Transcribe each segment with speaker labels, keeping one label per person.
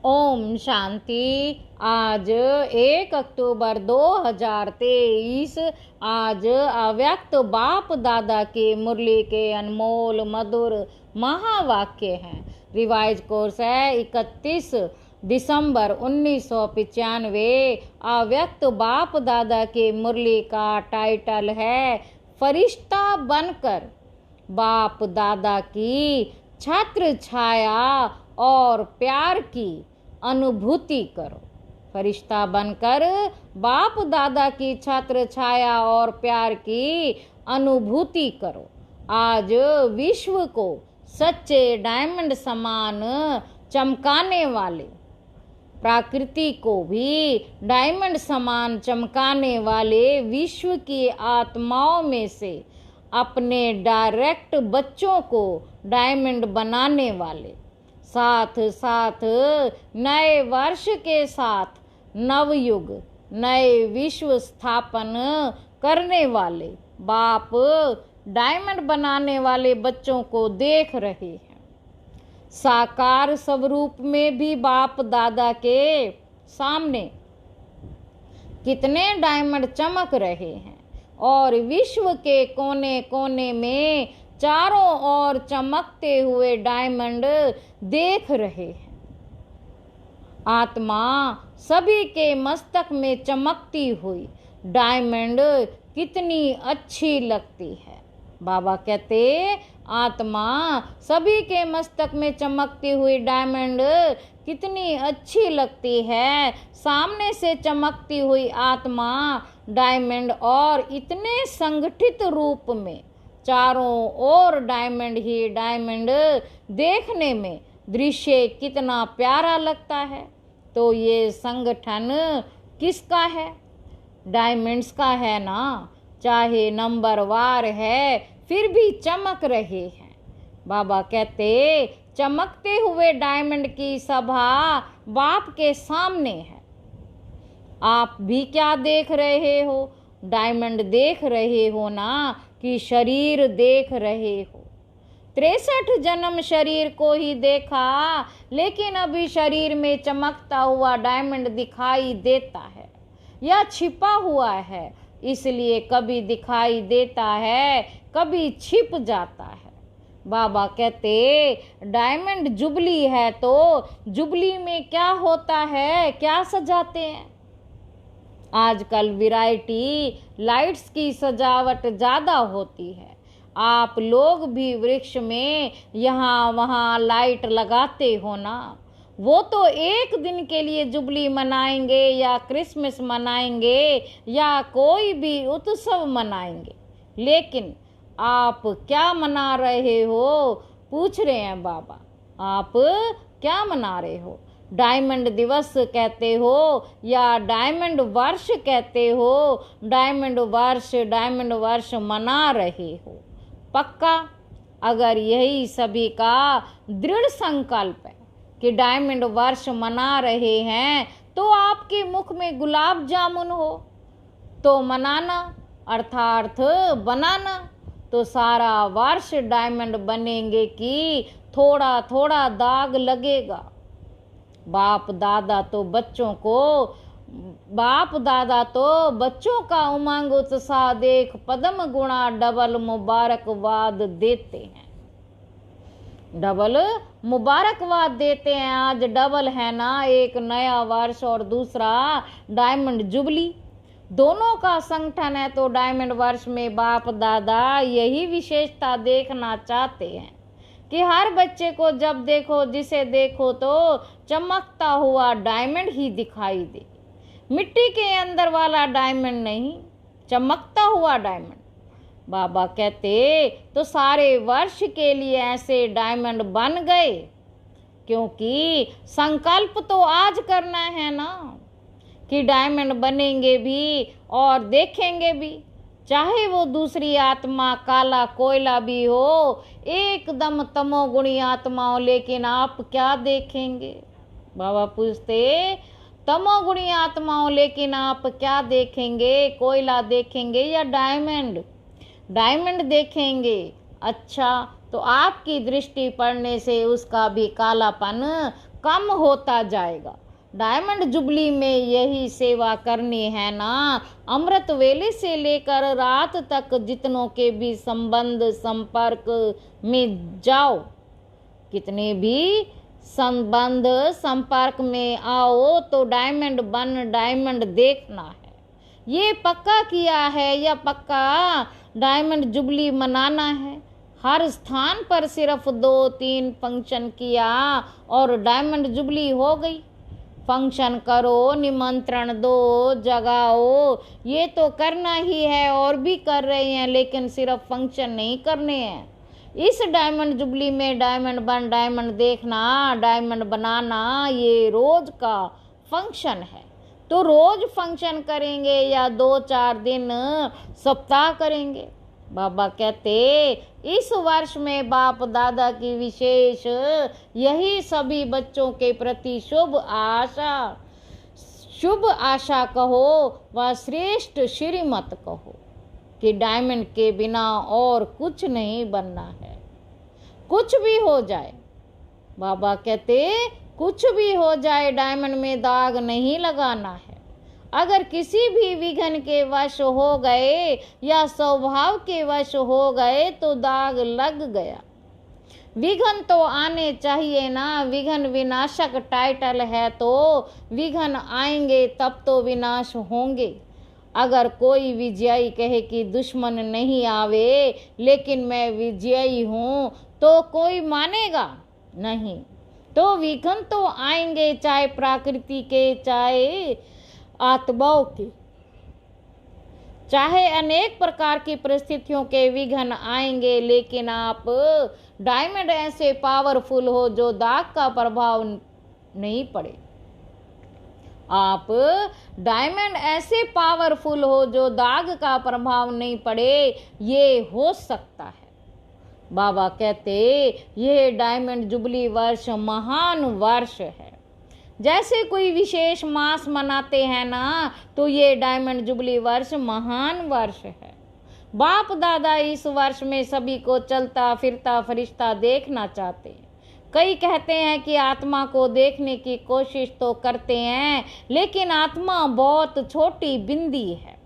Speaker 1: ओम शांति। आज 1 अक्टूबर 2023। आज अव्यक्त बाप दादा की मुरली के अनमोल मधुर महावाक्य हैं। रिवाइज कोर्स है 31 दिसंबर 1995। अव्यक्त बाप दादा की मुरली का टाइटल है फरिश्ता बनकर बाप दादा की छत्र छाया और प्यार की अनुभूति करो। फरिश्ता बनकर बाप दादा की छत्र छाया और प्यार की अनुभूति करो। आज विश्व को सच्चे डायमंड समान चमकाने वाले, प्रकृति को भी डायमंड समान चमकाने वाले विश्व की आत्माओं में से अपने डायरेक्ट बच्चों को डायमंड बनाने वाले, साथ साथ नए वर्ष के साथ नवयुग नए विश्व स्थापन करने वाले बाप डायमंड बनाने वाले बच्चों को देख रहे हैं। साकार स्वरूप में भी बाप दादा के सामने कितने डायमंड चमक रहे हैं और विश्व के कोने कोने में चारों ओर चमकते हुए डायमंड देख रहे हैं। आत्मा सभी के मस्तक में चमकती हुई डायमंड कितनी अच्छी लगती है। बाबा कहते आत्मा सभी के मस्तक में चमकती हुई डायमंड कितनी अच्छी लगती है। सामने से चमकती हुई आत्मा डायमंड और इतने संगठित रूप में चारों ओर डायमंड ही डायमंड देखने में दृश्य कितना प्यारा लगता है। तो ये संगठन किसका है? डायमंड्स का है ना। चाहे नंबर वार है फिर भी चमक रहे हैं। बाबा कहते चमकते हुए डायमंड की सभा बाप के सामने है। आप भी क्या देख रहे हो? डायमंड देख रहे हो ना कि शरीर देख रहे हो? 63 जन्म शरीर को ही देखा, लेकिन अभी शरीर में चमकता हुआ डायमंड दिखाई देता है या छिपा हुआ है, इसलिए कभी दिखाई देता है कभी छिप जाता है। बाबा कहते डायमंड जुबली है तो जुबली में क्या होता है, क्या सजाते हैं? आजकल वैरायटी लाइट्स की सजावट ज़्यादा होती है। आप लोग भी वृक्ष में यहाँ वहाँ लाइट लगाते हो ना। वो तो एक दिन के लिए जुबली मनाएंगे या क्रिसमस मनाएंगे या कोई भी उत्सव मनाएंगे, लेकिन आप क्या मना रहे हो? पूछ रहे हैं बाबा, आप क्या मना रहे हो? डायमंड दिवस कहते हो या डायमंड वर्ष कहते हो? डायमंड वर्ष मना रहे हो। पक्का अगर यही सभी का दृढ़ संकल्प है कि डायमंड वर्ष मना रहे हैं, तो आपके मुख में गुलाब जामुन हो तो मनाना, अर्थात बनाना। तो सारा वर्ष डायमंड बनेंगे कि थोड़ा थोड़ा दाग लगेगा। बाप दादा तो बच्चों का उमंग उत्साह देख पद्म गुणा डबल मुबारकबाद देते हैं। डबल मुबारकबाद देते हैं। आज डबल है ना, एक नया वर्ष और दूसरा डायमंड जुबली, दोनों का संगठन है। तो डायमंड वर्ष में बाप दादा यही विशेषता देखना चाहते हैं कि हर बच्चे को जब देखो, जिसे देखो तो चमकता हुआ डायमंड ही दिखाई दे। मिट्टी के अंदर वाला डायमंड नहीं, चमकता हुआ डायमंड। बाबा कहते तो सारे वर्ष के लिए ऐसे डायमंड बन गए, क्योंकि संकल्प तो आज करना है ना कि डायमंड बनेंगे भी और देखेंगे भी। चाहे वो दूसरी आत्मा काला कोयला भी हो, एकदम तमोगुणी आत्माओं, लेकिन आप क्या देखेंगे? बाबा पूछते तमोगुणी आत्माओं, लेकिन आप क्या देखेंगे? कोयला देखेंगे या डायमंड? डायमंड देखेंगे। अच्छा, तो आपकी दृष्टि पड़ने से उसका भी कालापन कम होता जाएगा। डायमंड जुबली में यही सेवा करनी है ना। अमृत वेले से लेकर रात तक जितनों के भी संबंध संपर्क में जाओ, कितने भी संबंध संपर्क में आओ तो डायमंड बन डायमंड देखना है। ये पक्का किया है या पक्का डायमंड जुबली मनाना है। हर स्थान पर सिर्फ 2-3 फंक्शन किया और डायमंड जुबली हो गई। फंक्शन करो, निमंत्रण दो, जगाओ, ये तो करना ही है और भी कर रहे हैं, लेकिन सिर्फ फंक्शन नहीं करने हैं। इस डायमंड जुबली में डायमंड बन डायमंड देखना, डायमंड बनाना ये रोज का फंक्शन है। तो रोज फंक्शन करेंगे या 2-4 दिन सप्ताह करेंगे। बाबा कहते इस वर्ष में बाप दादा की विशेष यही सभी बच्चों के प्रति शुभ आशा कहो व श्रेष्ठ श्रीमत कहो कि डायमंड के बिना और कुछ नहीं बनना है। कुछ भी हो जाए, बाबा कहते कुछ भी हो जाए, डायमंड में दाग नहीं लगाना है। अगर किसी भी विघन के वश हो गए या स्वभाव के वश हो गए तो दाग लग गया। विघन तो आने चाहिए ना। विघन विनाशक टाइटल है तो विघन आएंगे तब तो विनाश होंगे। अगर कोई विजयी कहे कि दुश्मन नहीं आवे लेकिन मैं विजयी हूँ तो कोई मानेगा नहीं। तो विघन तो आएंगे, चाहे प्रकृति के चाहे आत्माओं के, चाहे अनेक प्रकार की परिस्थितियों के विघन आएंगे, लेकिन आप डायमंड ऐसे पावरफुल हो जो दाग का प्रभाव नहीं पड़े। आप डायमंड ऐसे पावरफुल हो जो दाग का प्रभाव नहीं पड़े, ये हो सकता है। बाबा कहते ये डायमंड जुबली वर्ष महान वर्ष है। जैसे कोई विशेष मास मनाते हैं ना, तो ये डायमंड जुबली वर्ष महान वर्ष है। बाप दादा इस वर्ष में सभी को चलता फिरता फरिश्ता देखना चाहते हैं। कई कहते हैं कि आत्मा को देखने की कोशिश तो करते हैं, लेकिन आत्मा बहुत छोटी बिंदी है।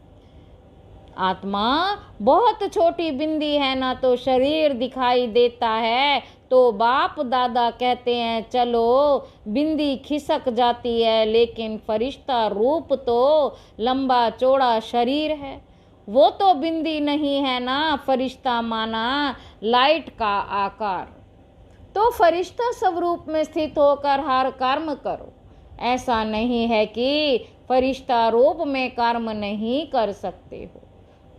Speaker 1: आत्मा बहुत छोटी बिंदी है ना, तो शरीर दिखाई देता है। तो बाप दादा कहते हैं चलो बिंदी खिसक जाती है, लेकिन फरिश्ता रूप तो लंबा चौड़ा शरीर है। वो तो बिंदी नहीं है ना, फरिश्ता माना लाइट का आकार। तो फरिश्ता स्वरूप में स्थित होकर हर कर्म करो। ऐसा नहीं है कि फरिश्ता रूप में कर्म नहीं कर सकते हो,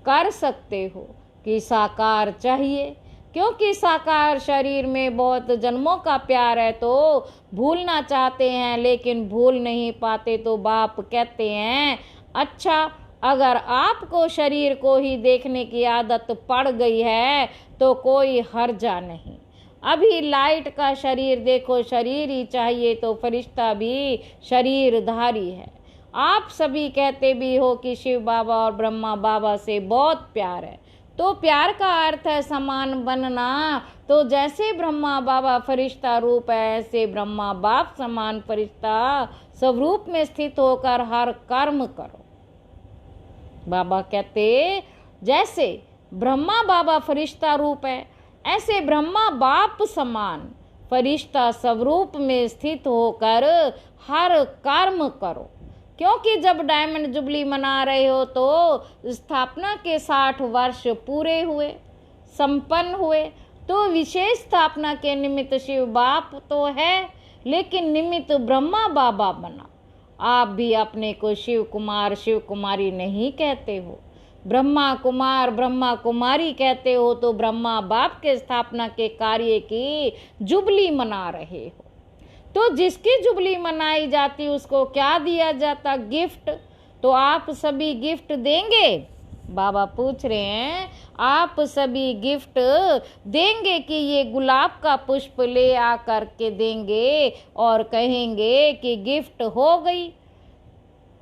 Speaker 1: कर सकते हो कि साकार चाहिए, क्योंकि साकार शरीर में बहुत जन्मों का प्यार है तो भूलना चाहते हैं लेकिन भूल नहीं पाते। तो बाप कहते हैं अच्छा, अगर आपको शरीर को ही देखने की आदत पड़ गई है तो कोई हर्जा नहीं। अभी लाइट का शरीर देखो, शरीर ही चाहिए तो फरिश्ता भी शरीरधारी है। आप सभी कहते भी हो कि शिव बाबा और ब्रह्मा बाबा से बहुत प्यार है, तो प्यार का अर्थ है समान बनना। तो जैसे ब्रह्मा बाबा फरिश्ता रूप है, ऐसे ब्रह्मा बाप समान फरिश्ता स्वरूप में स्थित होकर हर कर्म करो। बाबा कहते जैसे ब्रह्मा बाबा फरिश्ता रूप है, ऐसे ब्रह्मा बाप समान फरिश्ता स्वरूप में स्थित होकर हर कर्म करो। क्योंकि जब डायमंड जुबली मना रहे हो तो स्थापना के 60 वर्ष पूरे हुए, संपन्न हुए। तो विशेष स्थापना के निमित्त शिव बाप तो है, लेकिन निमित्त ब्रह्मा बाबा बना। आप भी अपने को शिव कुमार शिव कुमारी नहीं कहते हो, ब्रह्मा कुमार ब्रह्मा कुमारी कहते हो। तो ब्रह्मा बाप के स्थापना के कार्य की जुबली मना रहे हो। तो जिसकी जुबली मनाई जाती उसको क्या दिया जाता? गिफ्ट। तो आप सभी गिफ्ट देंगे? बाबा पूछ रहे हैं आप सभी गिफ्ट देंगे कि ये गुलाब का पुष्प ले आ करके देंगे और कहेंगे कि गिफ्ट हो गई।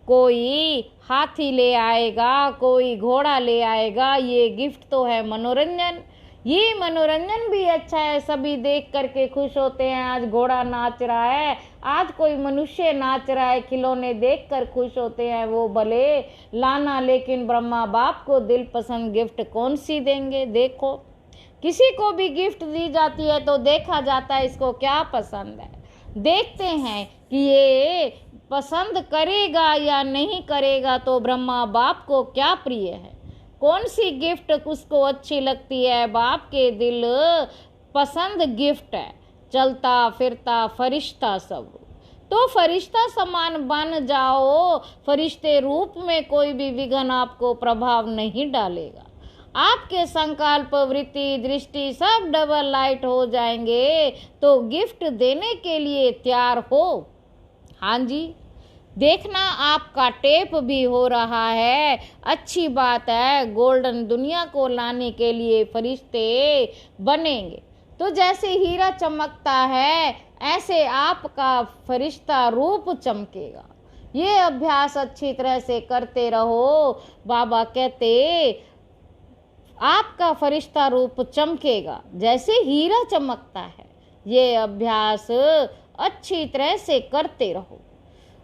Speaker 1: कोई हाथी ले आएगा, कोई घोड़ा ले आएगा, ये गिफ्ट तो है मनोरंजन। ये मनोरंजन भी अच्छा है, सभी देख करके खुश होते हैं। आज घोड़ा नाच रहा है, आज कोई मनुष्य नाच रहा है, खिलौने देख कर खुश होते हैं, वो भले लाना, लेकिन ब्रह्मा बाप को दिल पसंद गिफ्ट कौन सी देंगे। देखो, किसी को भी गिफ्ट दी जाती है तो देखा जाता है इसको क्या पसंद है। देखते हैं कि ये पसंद करेगा या नहीं करेगा, तो ब्रह्मा बाप को क्या प्रिय है, कौन सी गिफ्ट उसको अच्छी लगती है। बाप के दिल पसंद गिफ्ट है चलता फिरता फरिश्ता सब। तो फरिश्ता समान बन जाओ, फरिश्ते रूप में कोई भी विघ्न आपको प्रभाव नहीं डालेगा। आपके संकल्प, वृत्ति, दृष्टि सब डबल लाइट हो जाएंगे। तो गिफ्ट देने के लिए तैयार हो। हाँ जी, देखना आपका टेप भी हो रहा है, अच्छी बात है। गोल्डन दुनिया को लाने के लिए फरिश्ते बनेंगे। तो जैसे हीरा चमकता है, ऐसे आपका फरिश्ता रूप चमकेगा। ये अभ्यास अच्छी तरह से करते रहो। बाबा कहते आपका फरिश्ता रूप चमकेगा जैसे हीरा चमकता है। ये अभ्यास अच्छी तरह से करते रहो।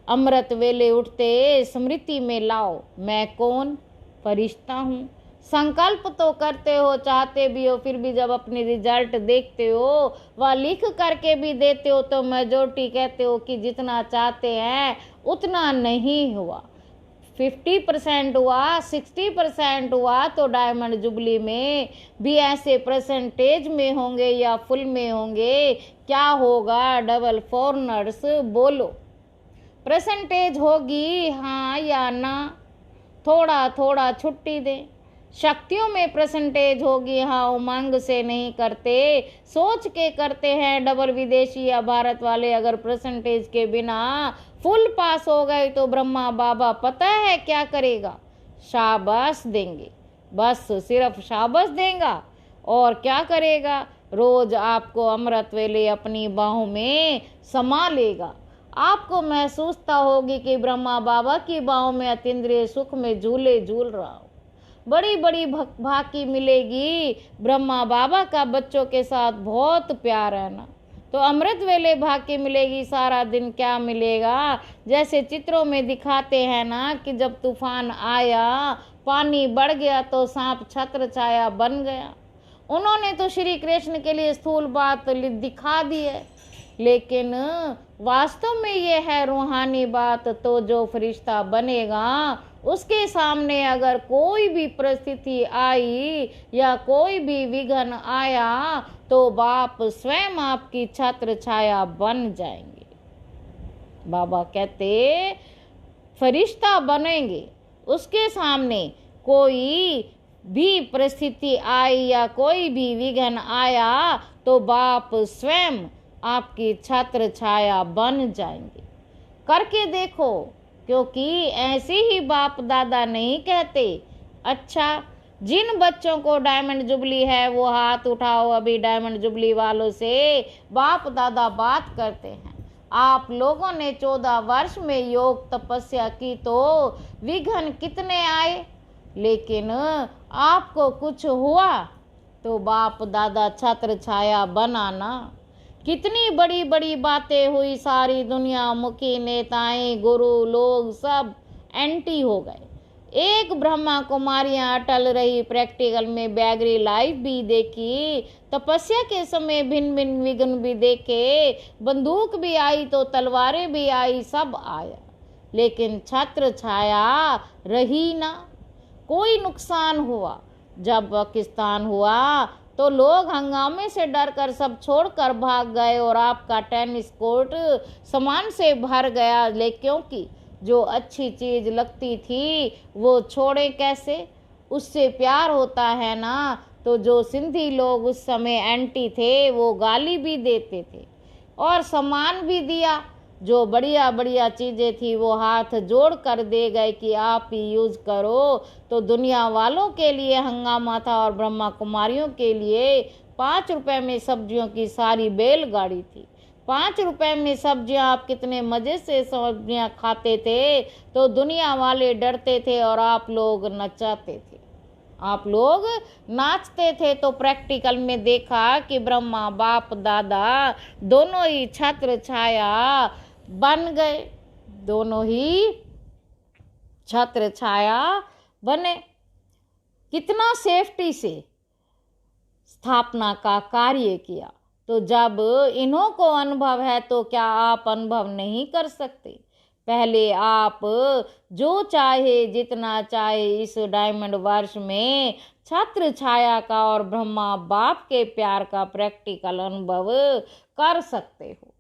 Speaker 1: अमृत वेले उठते स्मृति में लाओ, मैं कौन, फरिश्ता हूँ। संकल्प तो करते हो, चाहते भी हो, फिर भी जब अपनी रिजल्ट देखते हो, वह लिख करके भी देते हो, तो मेजोरिटी कहते हो कि जितना चाहते हैं उतना नहीं हुआ। 50% हुआ, 60% हुआ, तो डायमंड जुबली में भी ऐसे परसेंटेज में होंगे या फुल में होंगे। क्या होगा, डबल फॉरनर्स बोलो। परसेंटेज होगी हाँ या ना, थोड़ा थोड़ा छुट्टी दें। शक्तियों में परसेंटेज होगी हाँ, उमंग से नहीं करते, सोच के करते हैं। डबल विदेशी या भारत वाले अगर परसेंटेज के बिना फुल पास हो गए तो ब्रह्मा बाबा पता है क्या करेगा, शाबाश देंगे। बस सिर्फ शाबाश देगा और क्या करेगा, रोज आपको अमृत वेले अपनी बाहों में समा लेगा। आपको महसूसता होगी कि ब्रह्मा बाबा की बाहों में अतीन्द्रिय सुख में झूले झूल रहा हूँ। बड़ी बड़ी भाकी मिलेगी। ब्रह्मा बाबा का बच्चों के साथ बहुत प्यार है ना, तो अमृत वेले भाकी मिलेगी। सारा दिन क्या मिलेगा, जैसे चित्रों में दिखाते हैं ना कि जब तूफान आया, पानी बढ़ गया तो सांप छत्र छाया बन गया। उन्होंने तो श्री कृष्ण के लिए स्थूल बात दिखा दी है, लेकिन वास्तव में ये है रूहानी बात। तो जो फरिश्ता बनेगा उसके सामने अगर कोई भी परिस्थिति आई या कोई भी विघ्न आया, तो बाप स्वयं आपकी छत्र छाया बन जाएंगे। बाबा कहते फरिश्ता बनेंगे, उसके सामने कोई भी परिस्थिति आई या कोई भी विघ्न आया, तो बाप स्वयं आपकी छत्र छाया बन जाएंगे। करके देखो, क्योंकि ऐसे ही बाप दादा नहीं कहते। अच्छा, जिन बच्चों को डायमंड जुबली है वो हाथ उठाओ। अभी डायमंड जुबली वालों से बाप दादा बात करते हैं। आप लोगों ने 14 वर्ष में योग तपस्या की तो विघ्न कितने आए, लेकिन आपको कुछ हुआ तो बाप दादा छत्र छाया बनाना। कितनी बड़ी बड़ी बातें हुई, सारी दुनिया मुखी नेताएं गुरु लोग सब एंटी हो गए। एक ब्रह्मा कुमारियां अटल रही, प्रैक्टिकल में बैगरी लाइफ भी देखी, तपस्या के समय भिन्न भिन्न विघ्न भी देखे, बंदूक भी आई तो तलवारें भी आई, सब आया, लेकिन छत्र छाया रही ना। कोई नुकसान हुआ, जब पाकिस्तान हुआ तो लोग हंगामे से डर कर सब छोड़कर भाग गए और आपका टेनिस कोर्ट सामान से भर गया। लेकिन क्योंकि जो अच्छी चीज लगती थी वो छोड़े कैसे, उससे प्यार होता है ना। तो जो सिंधी लोग उस समय एंटी थे वो गाली भी देते थे और सामान भी दिया। जो बढ़िया बढ़िया चीज़ें थी वो हाथ जोड़ कर दे गए कि आप ही यूज़ करो। तो दुनिया वालों के लिए हंगामा था और ब्रह्मा कुमारियों के लिए 5 रुपए में सब्जियों की सारी बैलगाड़ी थी। 5 रुपए में सब्जियां, आप कितने मज़े से सब्जियां खाते थे, तो दुनिया वाले डरते थे और आप लोग नचाते थे। आप लोग नाचते थे तो प्रैक्टिकल में देखा कि ब्रह्मा बाप दादा दोनों ही छत्र छाया बन गए, दोनों ही छत्र छाया बने। कितना सेफ्टी से स्थापना का कार्य किया। तो जब इन्हों को अनुभव है तो क्या आप अनुभव नहीं कर सकते? पहले आप जो चाहे जितना चाहे इस डायमंड वर्ष में छत्र छाया का और ब्रह्मा बाप के प्यार का प्रैक्टिकल अनुभव कर सकते हो।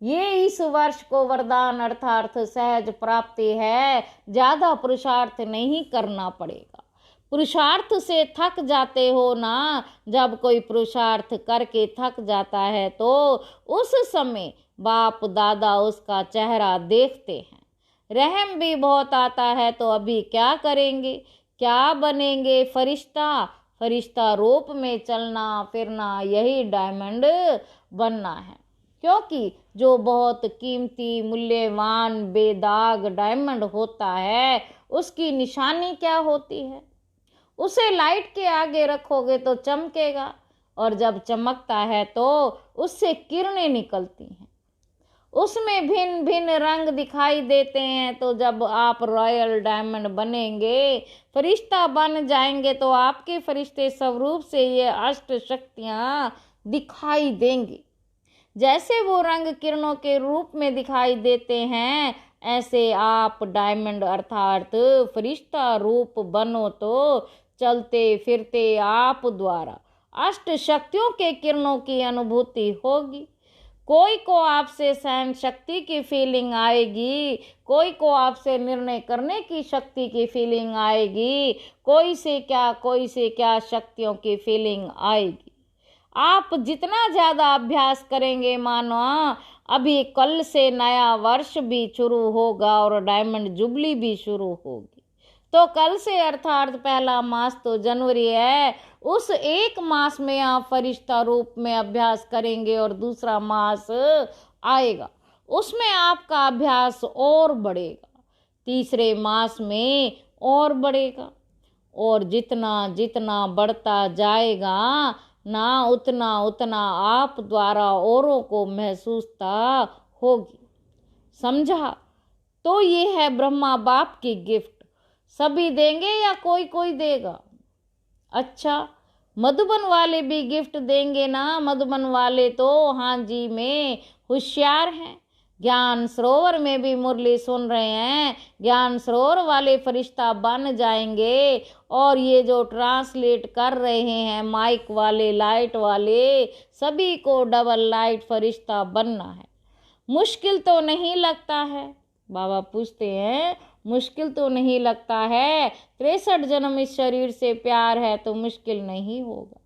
Speaker 1: ये इस वर्ष को वरदान अर्थात सहज प्राप्ति है, ज्यादा पुरुषार्थ नहीं करना पड़ेगा। पुरुषार्थ से थक जाते हो ना, जब कोई पुरुषार्थ करके थक जाता है तो उस समय बाप दादा उसका चेहरा देखते हैं। रहम भी बहुत आता है तो अभी क्या करेंगे, क्या बनेंगे? फरिश्ता। फरिश्ता रूप में चलना फिरना, यही डायमंड बनना है। क्योंकि जो बहुत कीमती मूल्यवान बेदाग डायमंड होता है उसकी निशानी क्या होती है? उसे लाइट के आगे रखोगे तो चमकेगा, और जब चमकता है तो उससे किरणें निकलती हैं, उसमें भिन्न भिन्न रंग दिखाई देते हैं। तो जब आप रॉयल डायमंड बनेंगे, फरिश्ता बन जाएंगे, तो आपके फरिश्ते स्वरूप से ये अष्ट शक्तियां दिखाई देंगी। जैसे वो रंग किरणों के रूप में दिखाई देते हैं, ऐसे आप डायमंड अर्थात फरिश्ता रूप बनो तो चलते फिरते आप द्वारा अष्ट शक्तियों के किरणों की अनुभूति होगी। कोई को आपसे सहन शक्ति की फीलिंग आएगी, कोई को आपसे निर्णय करने की शक्ति की फीलिंग आएगी, कोई से क्या शक्तियों की फीलिंग आएगी। आप जितना ज़्यादा अभ्यास करेंगे, मानो अभी कल से नया वर्ष भी शुरू होगा और डायमंड जुबली भी शुरू होगी। तो कल से अर्थात पहला मास तो जनवरी है, उस एक मास में आप फरिश्ता रूप में अभ्यास करेंगे और दूसरा मास आएगा, उसमें आपका अभ्यास और बढ़ेगा, तीसरे मास में और बढ़ेगा, और जितना जितना बढ़ता जाएगा ना, उतना उतना आप द्वारा औरों को महसूसता होगी। समझा? तो ये है ब्रह्मा बाप की गिफ्ट। सभी देंगे या कोई कोई देगा? अच्छा, मधुबन वाले भी गिफ्ट देंगे ना। मधुबन वाले तो हाँ जी में होशियार हैं। ज्ञान सरोवर में भी मुरली सुन रहे हैं, ज्ञान सरोवर वाले फरिश्ता बन जाएंगे। और ये जो ट्रांसलेट कर रहे हैं माइक वाले, लाइट वाले, सभी को डबल लाइट फरिश्ता बनना है। मुश्किल तो नहीं लगता है? बाबा पूछते हैं, मुश्किल तो नहीं लगता है? 63 जन्म इस शरीर से प्यार है तो मुश्किल नहीं होगा।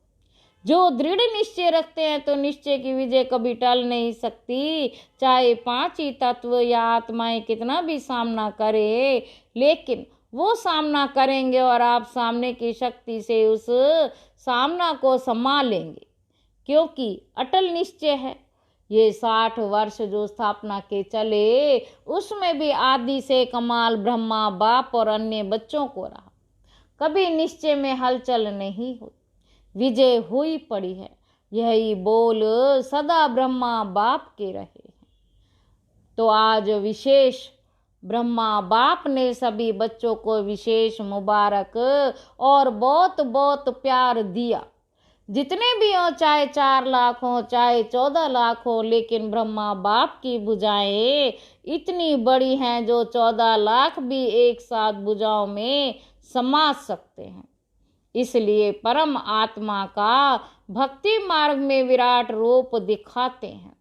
Speaker 1: जो दृढ़ निश्चय रखते हैं तो निश्चय की विजय कभी टल नहीं सकती। चाहे 5 ही तत्व या आत्माएं कितना भी सामना करे, लेकिन वो सामना करेंगे और आप सामने की शक्ति से उस सामना को संभालेंगे, क्योंकि अटल निश्चय है। ये 60 वर्ष जो स्थापना के चले, उसमें भी आदि से कमाल ब्रह्मा बाप और अन्य बच्चों को रहा। कभी निश्चय में हलचल नहीं हुई, विजय हुई पड़ी है। यही बोल सदा ब्रह्मा बाप के रहे हैं। तो आज विशेष ब्रह्मा बाप ने सभी बच्चों को विशेष मुबारक और बहुत बहुत प्यार दिया। जितने भी हो, चाहे 4 लाख हो चाहे 14 लाख हो, लेकिन ब्रह्मा बाप की भुजाएं इतनी बड़ी हैं जो 14 लाख भी एक साथ भुजाओं में समा सकते हैं। इसलिए परम आत्मा का भक्ति मार्ग में विराट रूप दिखाते हैं,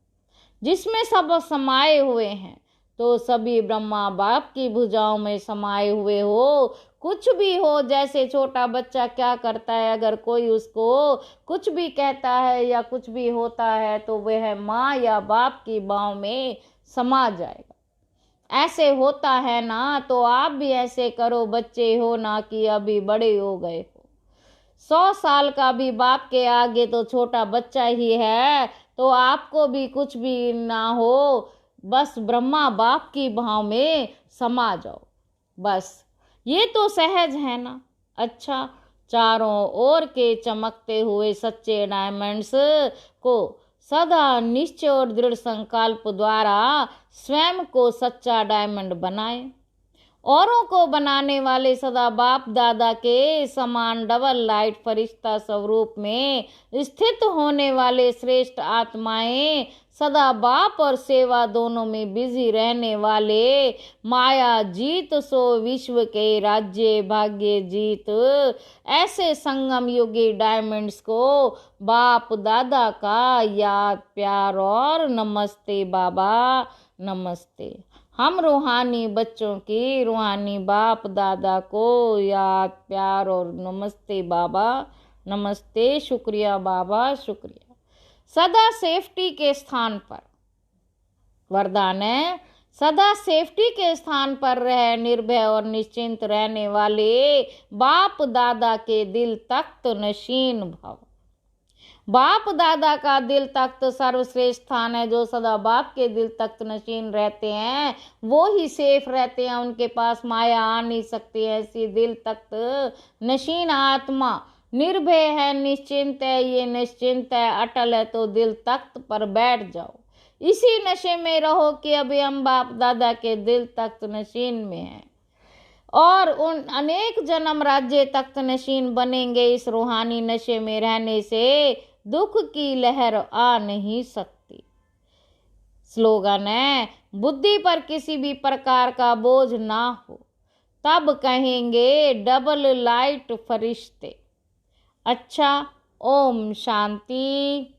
Speaker 1: जिसमें सब समाये हुए हैं। तो सभी ब्रह्मा बाप की भुजाओं में समाये हुए हो। कुछ भी हो, जैसे छोटा बच्चा क्या करता है, अगर कोई उसको कुछ भी कहता है या कुछ भी होता है तो वह माँ या बाप की बाहों में समा जाएगा। ऐसे होता है ना, तो आप भी ऐसे करो। बच्चे हो ना कि अभी बड़े हो गए हो। 100 साल का भी बाप के आगे तो छोटा बच्चा ही है। तो आपको भी कुछ भी ना हो, बस ब्रह्मा बाप की बाहों में समा जाओ। बस ये तो सहज है ना। अच्छा, चारों ओर के चमकते हुए सच्चे डायमंड्स को सदा निश्चय और दृढ़ संकल्प द्वारा स्वयं को सच्चा डायमंड बनाए। औरों को बनाने वाले सदा बाप दादा के समान डबल लाइट फरिश्ता स्वरूप में स्थित होने वाले श्रेष्ठ आत्माएं, सदा बाप और सेवा दोनों में बिजी रहने वाले माया जीत सो विश्व के राज्य भाग्य जीत ऐसे संगम युगी डायमंड्स को बाप दादा का याद प्यार और नमस्ते बाबा नमस्ते। हम रूहानी बच्चों की रूहानी बाप दादा को याद प्यार और नमस्ते बाबा नमस्ते। शुक्रिया बाबा शुक्रिया। सदा सेफ्टी के स्थान पर वरदान है, सदा सेफ्टी के स्थान पर रह निर्भय और निश्चिंत रहने वाले बाप दादा के दिल तख्त नशीन भव। बाप दादा का दिल तख्त सर्वश्रेष्ठ स्थान है। जो सदा बाप के दिल तख्त नशीन रहते हैं वो ही सेफ रहते हैं, उनके पास माया आ नहीं सकती है। ऐसी दिल तख्त नशीन आत्मा निर्भय है, निश्चिंत है, ये निश्चिंत है, अटल है, तो दिल तख्त पर बैठ जाओ। इसी नशे में रहो कि अभी हम बाप दादा के दिल तख्त नशीन में हैं और उन अनेक जन्म राज्य तख्त नशीन बनेंगे। इस रूहानी नशे में रहने से दुख की लहर आ नहीं सकती। स्लोगन है, बुद्धि पर किसी भी प्रकार का बोझ ना हो, तब कहेंगे डबल लाइट फरिश्ते। अच्छा, ओम शांति।